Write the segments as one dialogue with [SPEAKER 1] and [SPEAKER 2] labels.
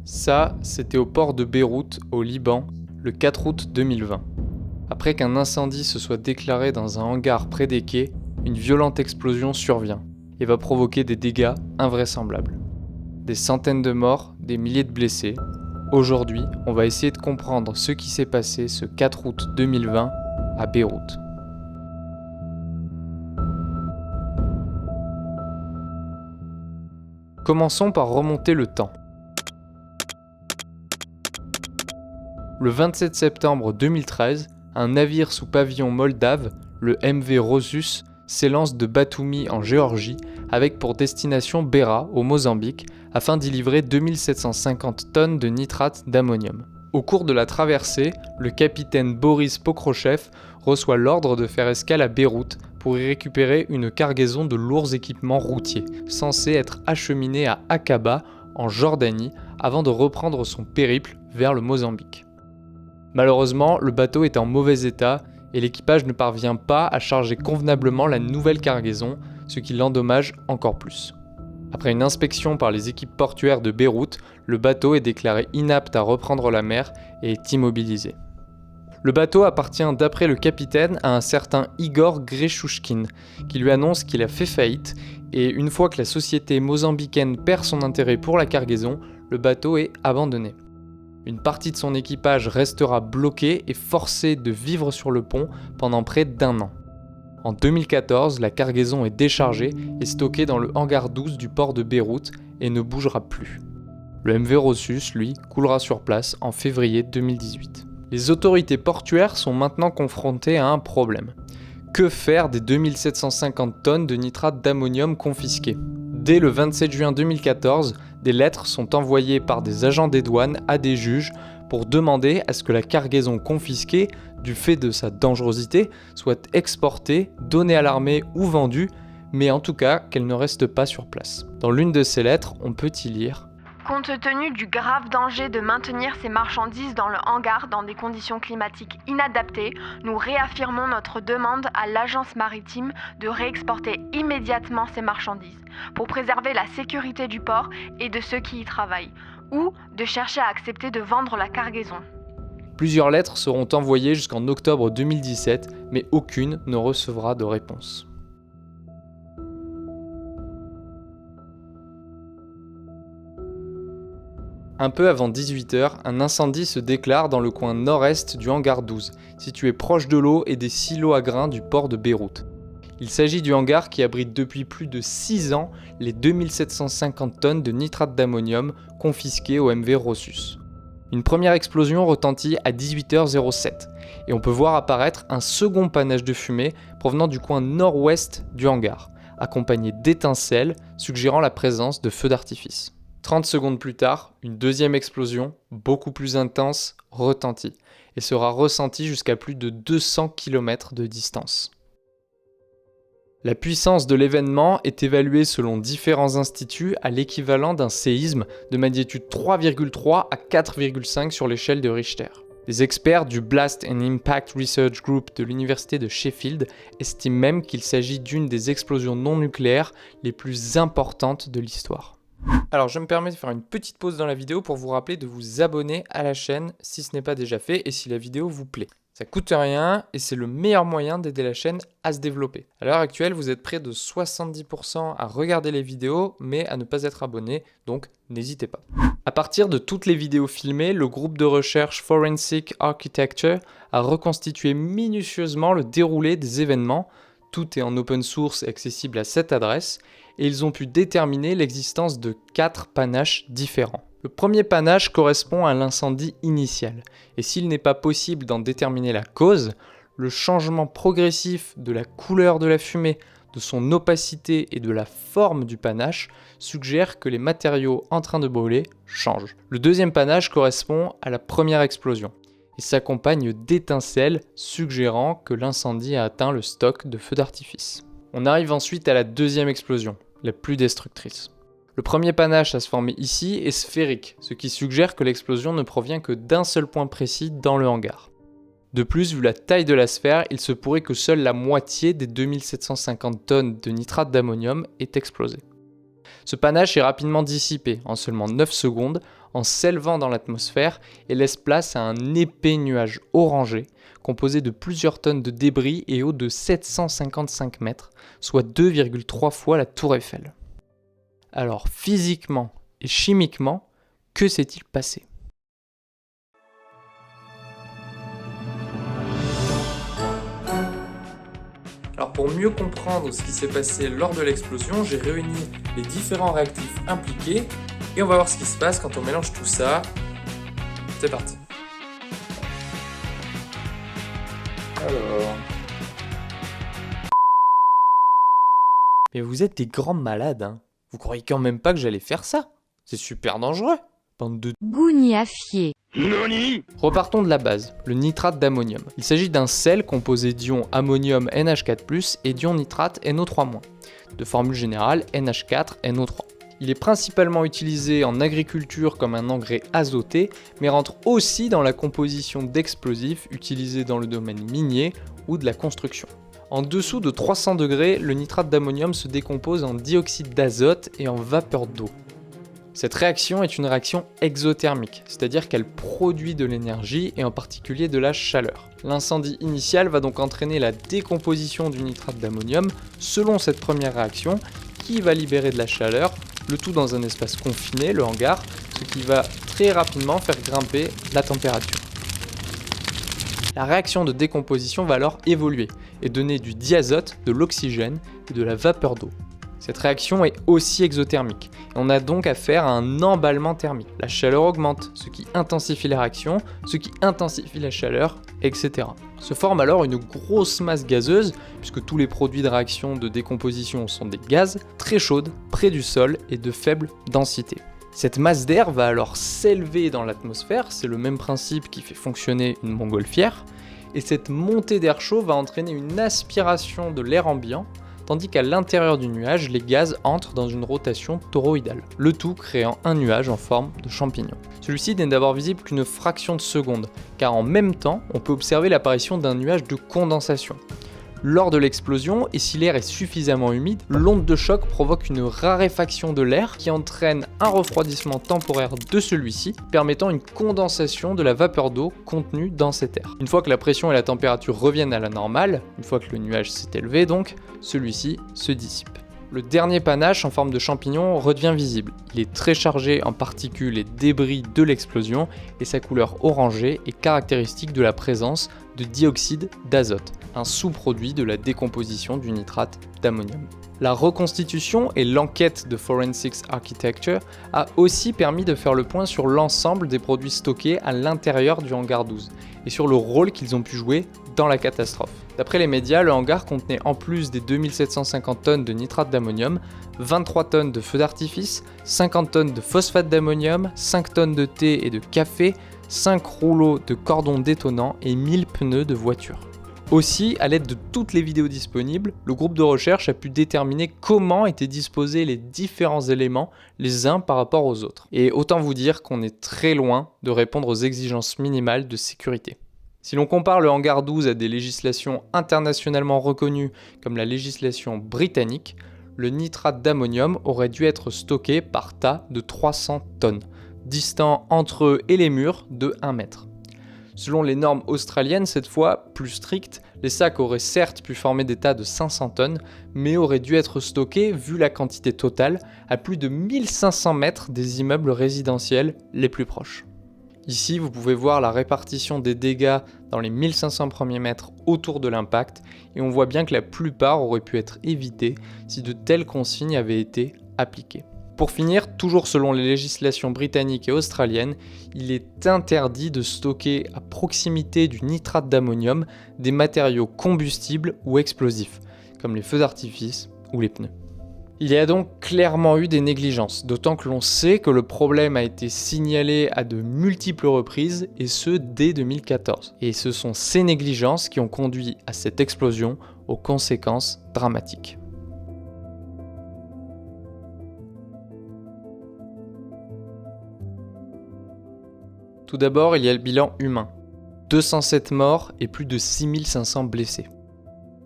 [SPEAKER 1] Ça, c'était au port de Beyrouth, au Liban, le 4 août 2020. Après qu'un incendie se soit déclaré dans un hangar près des quais, une violente explosion survient et va provoquer des dégâts invraisemblables. Des centaines de morts, des milliers de blessés. Aujourd'hui, on va essayer de comprendre ce qui s'est passé ce 4 août 2020 à Beyrouth. Commençons par remonter le temps. Le 27 septembre 2013, un navire sous pavillon moldave, le MV Rosus, s'élance de Batumi en Géorgie avec pour destination Beira au Mozambique afin d'y livrer 2750 tonnes de nitrate d'ammonium. Au cours de la traversée, le capitaine Boris Pokrochev reçoit l'ordre de faire escale à Beyrouth pour y récupérer une cargaison de lourds équipements routiers, censés être acheminés à Aqaba, en Jordanie, avant de reprendre son périple vers le Mozambique. Malheureusement, le bateau est en mauvais état et l'équipage ne parvient pas à charger convenablement la nouvelle cargaison, ce qui l'endommage encore plus. Après une inspection par les équipes portuaires de Beyrouth, le bateau est déclaré inapte à reprendre la mer et est immobilisé. Le bateau appartient d'après le capitaine à un certain Igor Grechouchkin, qui lui annonce qu'il a fait faillite, et une fois que la société mozambicaine perd son intérêt pour la cargaison, le bateau est abandonné. Une partie de son équipage restera bloquée et forcée de vivre sur le pont pendant près d'1 an. En 2014, la cargaison est déchargée et stockée dans le hangar 12 du port de Beyrouth et ne bougera plus. Le MV Rosus, lui, coulera sur place en février 2018. Les autorités portuaires sont maintenant confrontées à un problème. Que faire des 2750 tonnes de nitrate d'ammonium confisquées ? Dès le 27 juin 2014, des lettres sont envoyées par des agents des douanes à des juges pour demander à ce que la cargaison confisquée, du fait de sa dangerosité, soit exportée, donnée à l'armée ou vendue, mais en tout cas qu'elle ne reste pas sur place. Dans l'une de ces lettres, on peut y lire «
[SPEAKER 2] Compte tenu du grave danger de maintenir ces marchandises dans le hangar dans des conditions climatiques inadaptées, nous réaffirmons notre demande à l'agence maritime de réexporter immédiatement ces marchandises pour préserver la sécurité du port et de ceux qui y travaillent, ou de chercher à accepter de vendre la cargaison. »
[SPEAKER 1] Plusieurs lettres seront envoyées jusqu'en octobre 2017, mais aucune ne recevra de réponse. Un peu avant 18h, un incendie se déclare dans le coin nord-est du hangar 12, situé proche de l'eau et des silos à grains du port de Beyrouth. Il s'agit du hangar qui abrite depuis plus de 6 ans les 2750 tonnes de nitrate d'ammonium confisquées au MV Rosus. Une première explosion retentit à 18h07 et on peut voir apparaître un second panache de fumée provenant du coin nord-ouest du hangar, accompagné d'étincelles suggérant la présence de feux d'artifice. 30 secondes plus tard, une deuxième explosion, beaucoup plus intense, retentit et sera ressentie jusqu'à plus de 200 km de distance. La puissance de l'événement est évaluée selon différents instituts à l'équivalent d'un séisme de magnitude 3,3 à 4,5 sur l'échelle de Richter. Des experts du Blast and Impact Research Group de l'université de Sheffield estiment même qu'il s'agit d'une des explosions non nucléaires les plus importantes de l'histoire. Alors je me permets de faire une petite pause dans la vidéo pour vous rappeler de vous abonner à la chaîne si ce n'est pas déjà fait et si la vidéo vous plaît. Ça coûte rien et c'est le meilleur moyen d'aider la chaîne à se développer. À l'heure actuelle, vous êtes près de 70% à regarder les vidéos mais à ne pas être abonné, donc n'hésitez pas. À partir de toutes les vidéos filmées, le groupe de recherche Forensic Architecture a reconstitué minutieusement le déroulé des événements. Tout est en open source et accessible à cette adresse, et ils ont pu déterminer l'existence de 4 panaches différents. Le premier panache correspond à l'incendie initial, et s'il n'est pas possible d'en déterminer la cause, le changement progressif de la couleur de la fumée, de son opacité et de la forme du panache suggère que les matériaux en train de brûler changent. Le deuxième panache correspond à la première explosion et s'accompagne d'étincelles suggérant que l'incendie a atteint le stock de feux d'artifice. On arrive ensuite à la deuxième explosion, la plus destructrice. Le premier panache à se former ici est sphérique, ce qui suggère que l'explosion ne provient que d'un seul point précis dans le hangar. De plus, vu la taille de la sphère, il se pourrait que seule la moitié des 2750 tonnes de nitrate d'ammonium ait explosé. Ce panache est rapidement dissipé, en seulement 9 secondes, en s'élevant dans l'atmosphère et laisse place à un épais nuage orangé composé de plusieurs tonnes de débris et haut de 755 mètres, soit 2,3 fois la tour Eiffel. Alors physiquement et chimiquement, que s'est-il passé ? Alors pour mieux comprendre ce qui s'est passé lors de l'explosion, j'ai réuni les différents réactifs impliqués et on va voir ce qui se passe quand on mélange tout ça. C'est parti. Alors... Mais vous êtes des grands malades, hein. Vous croyez quand même pas que j'allais faire ça? C'est super dangereux, bande de
[SPEAKER 3] gougnafier.
[SPEAKER 1] Noni. Repartons de la base, le nitrate d'ammonium. Il s'agit d'un sel composé d'ions ammonium NH4+, et d'ions nitrate NO3-. De formule générale NH4NO3. Il est principalement utilisé en agriculture comme un engrais azoté, mais rentre aussi dans la composition d'explosifs utilisés dans le domaine minier ou de la construction. En dessous de 300 degrés, le nitrate d'ammonium se décompose en dioxyde d'azote et en vapeur d'eau. Cette réaction est une réaction exothermique, c'est-à-dire qu'elle produit de l'énergie et en particulier de la chaleur. L'incendie initial va donc entraîner la décomposition du nitrate d'ammonium selon cette première réaction qui va libérer de la chaleur, le tout dans un espace confiné, le hangar, ce qui va très rapidement faire grimper la température. La réaction de décomposition va alors évoluer et donner du diazote, de l'oxygène et de la vapeur d'eau. Cette réaction est aussi exothermique et on a donc affaire à un emballement thermique. La chaleur augmente, ce qui intensifie la réaction, ce qui intensifie la chaleur, etc. Se forme alors une grosse masse gazeuse, puisque tous les produits de réaction de décomposition sont des gaz, très chaudes, près du sol et de faible densité. Cette masse d'air va alors s'élever dans l'atmosphère, c'est le même principe qui fait fonctionner une montgolfière, et cette montée d'air chaud va entraîner une aspiration de l'air ambiant, tandis qu'à l'intérieur du nuage, les gaz entrent dans une rotation toroïdale, le tout créant un nuage en forme de champignon. Celui-ci n'est d'abord visible qu'une fraction de seconde, car en même temps, on peut observer l'apparition d'un nuage de condensation. Lors de l'explosion, et si l'air est suffisamment humide, l'onde de choc provoque une raréfaction de l'air qui entraîne un refroidissement temporaire de celui-ci, permettant une condensation de la vapeur d'eau contenue dans cet air. Une fois que la pression et la température reviennent à la normale, une fois que le nuage s'est élevé donc, celui-ci se dissipe. Le dernier panache en forme de champignon redevient visible. Il est très chargé en particules et débris de l'explosion et sa couleur orangée est caractéristique de la présence de dioxyde d'azote, un sous-produit de la décomposition du nitrate d'ammonium. La reconstitution et l'enquête de Forensics Architecture a aussi permis de faire le point sur l'ensemble des produits stockés à l'intérieur du hangar 12 et sur le rôle qu'ils ont pu jouer dans la catastrophe. D'après les médias, le hangar contenait en plus des 2750 tonnes de nitrate d'ammonium, 23 tonnes de feux d'artifice, 50 tonnes de phosphate d'ammonium, 5 tonnes de thé et de café, 5 rouleaux de cordons détonants et 1000 pneus de voiture. Aussi, à l'aide de toutes les vidéos disponibles, le groupe de recherche a pu déterminer comment étaient disposés les différents éléments les uns par rapport aux autres. Et autant vous dire qu'on est très loin de répondre aux exigences minimales de sécurité. Si l'on compare le hangar 12 à des législations internationalement reconnues comme la législation britannique, le nitrate d'ammonium aurait dû être stocké par tas de 300 tonnes, distant entre eux et les murs de 1 mètre. Selon les normes australiennes, cette fois plus strictes, les sacs auraient certes pu former des tas de 500 tonnes, mais auraient dû être stockés, vu la quantité totale, à plus de 1500 mètres des immeubles résidentiels les plus proches. Ici, vous pouvez voir la répartition des dégâts dans les 1500 premiers mètres autour de l'impact, et on voit bien que la plupart auraient pu être évités si de telles consignes avaient été appliquées. Pour finir, toujours selon les législations britanniques et australiennes, il est interdit de stocker à proximité du nitrate d'ammonium des matériaux combustibles ou explosifs, comme les feux d'artifice ou les pneus. Il y a donc clairement eu des négligences, d'autant que l'on sait que le problème a été signalé à de multiples reprises, et ce dès 2014. Et ce sont ces négligences qui ont conduit à cette explosion aux conséquences dramatiques. Tout d'abord, il y a le bilan humain. 207 morts et plus de 6500 blessés.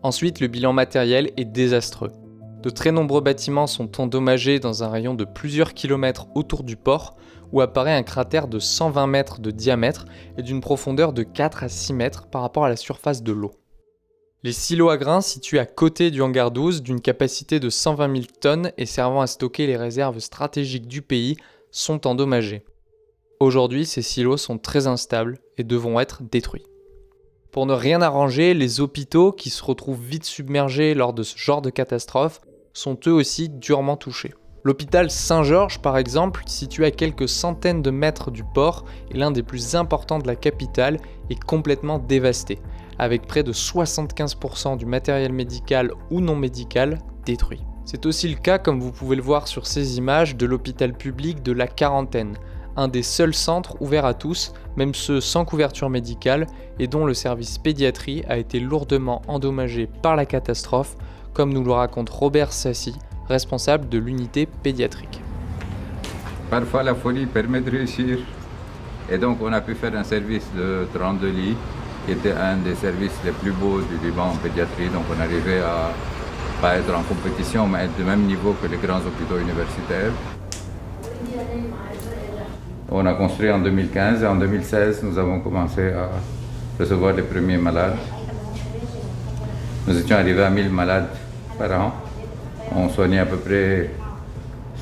[SPEAKER 1] Ensuite, le bilan matériel est désastreux. De très nombreux bâtiments sont endommagés dans un rayon de plusieurs kilomètres autour du port, où apparaît un cratère de 120 mètres de diamètre et d'une profondeur de 4 à 6 mètres par rapport à la surface de l'eau. Les silos à grains situés à côté du hangar 12, d'une capacité de 120 000 tonnes et servant à stocker les réserves stratégiques du pays, sont endommagés. Aujourd'hui, ces silos sont très instables et devront être détruits. Pour ne rien arranger, les hôpitaux, qui se retrouvent vite submergés lors de ce genre de catastrophe, sont eux aussi durement touchés. L'hôpital Saint-Georges, par exemple, situé à quelques centaines de mètres du port et l'un des plus importants de la capitale, est complètement dévasté, avec près de 75% du matériel médical ou non médical détruit. C'est aussi le cas, comme vous pouvez le voir sur ces images, de l'hôpital public de la Quarantaine, un des seuls centres ouverts à tous, même ceux sans couverture médicale, et dont le service pédiatrie a été lourdement endommagé par la catastrophe, comme nous le raconte Robert Sassy, responsable de l'unité pédiatrique.
[SPEAKER 3] Parfois la folie permet de réussir, et donc on a pu faire un service de 32 lits, qui était un des services les plus beaux du Liban en pédiatrie, donc on arrivait à pas être en compétition, mais être du même niveau que les grands hôpitaux universitaires. On a construit en 2015 et en 2016, nous avons commencé à recevoir les premiers malades. Nous étions arrivés à 1000 malades par an. On soignait à peu près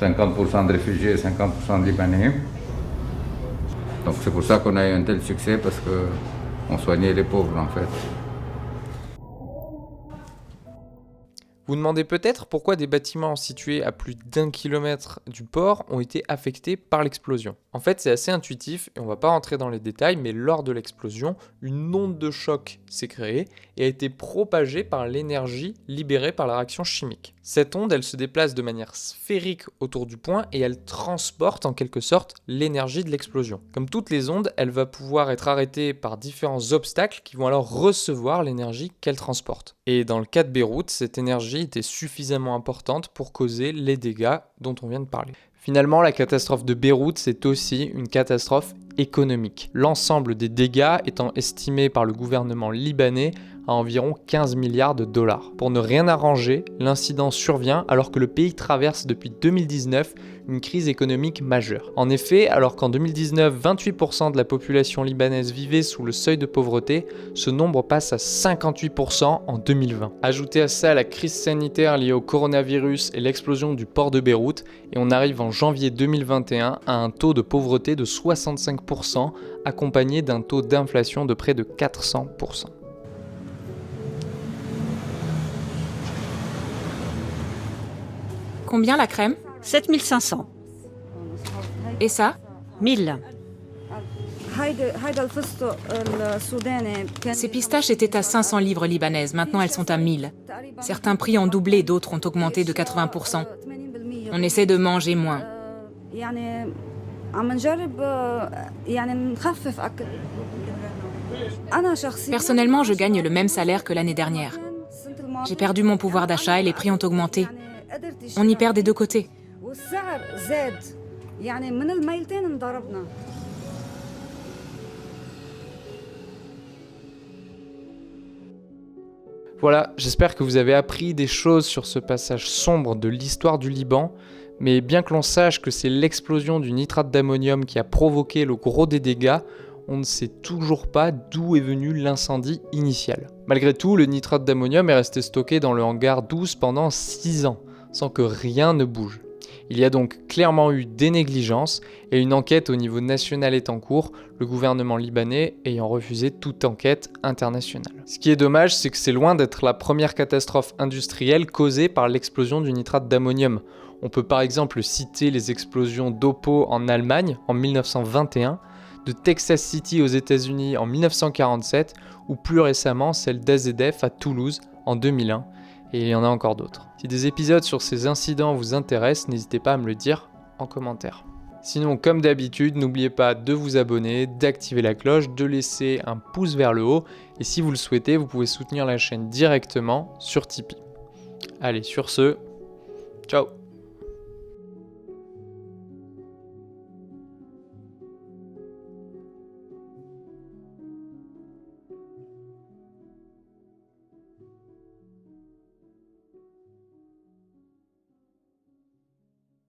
[SPEAKER 3] 50% de réfugiés et 50% de Libanais. Donc c'est pour ça qu'on a eu un tel succès, parce qu'on soignait les pauvres en fait.
[SPEAKER 1] Vous demandez peut-être pourquoi des bâtiments situés à plus d'1 kilomètre du port ont été affectés par l'explosion. En fait, c'est assez intuitif et on va pas rentrer dans les détails, mais lors de l'explosion, une onde de choc s'est créée et a été propagée par l'énergie libérée par la réaction chimique. Cette onde, elle se déplace de manière sphérique autour du point et elle transporte en quelque sorte l'énergie de l'explosion. Comme toutes les ondes, elle va pouvoir être arrêtée par différents obstacles qui vont alors recevoir l'énergie qu'elle transporte. Et dans le cas de Beyrouth, cette énergie était suffisamment importante pour causer les dégâts dont on vient de parler. Finalement, la catastrophe de Beyrouth, c'est aussi une catastrophe économique. L'ensemble des dégâts étant estimé par le gouvernement libanais à environ 15 milliards de dollars. Pour ne rien arranger, l'incident survient alors que le pays traverse depuis 2019 une crise économique majeure. En effet, alors qu'en 2019, 28% de la population libanaise vivait sous le seuil de pauvreté, ce nombre passe à 58% en 2020. Ajoutez à ça la crise sanitaire liée au coronavirus et l'explosion du port de Beyrouth, et on arrive en janvier 2021 à un taux de pauvreté de 65%, accompagné d'un taux d'inflation de près de 400%.
[SPEAKER 4] Combien la crème ?
[SPEAKER 5] 7500.
[SPEAKER 4] Et ça ?
[SPEAKER 5] 1000.
[SPEAKER 4] Ces pistaches étaient à 500 livres libanaises, maintenant elles sont à 1000. Certains prix ont doublé, d'autres ont augmenté de 80%. On essaie de manger moins. Personnellement, je gagne le même salaire que l'année dernière. J'ai perdu mon pouvoir d'achat et les prix ont augmenté. On y perd des deux côtés.
[SPEAKER 1] Voilà, j'espère que vous avez appris des choses sur ce passage sombre de l'histoire du Liban, mais bien que l'on sache que c'est l'explosion du nitrate d'ammonium qui a provoqué le gros des dégâts, on ne sait toujours pas d'où est venu l'incendie initial. Malgré tout, le nitrate d'ammonium est resté stocké dans le hangar 12 pendant 6 ans, sans que rien ne bouge. Il y a donc clairement eu des négligences et une enquête au niveau national est en cours, le gouvernement libanais ayant refusé toute enquête internationale. Ce qui est dommage, c'est que c'est loin d'être la première catastrophe industrielle causée par l'explosion du nitrate d'ammonium. On peut par exemple citer les explosions d'Oppo en Allemagne en 1921, de Texas City aux États-Unis en 1947 ou plus récemment celle d'AZF à Toulouse en 2001. Et il y en a encore d'autres. Si des épisodes sur ces incidents vous intéressent, n'hésitez pas à me le dire en commentaire. Sinon, comme d'habitude, n'oubliez pas de vous abonner, d'activer la cloche, de laisser un pouce vers le haut. Et si vous le souhaitez, vous pouvez soutenir la chaîne directement sur Tipeee. Allez, sur ce, ciao!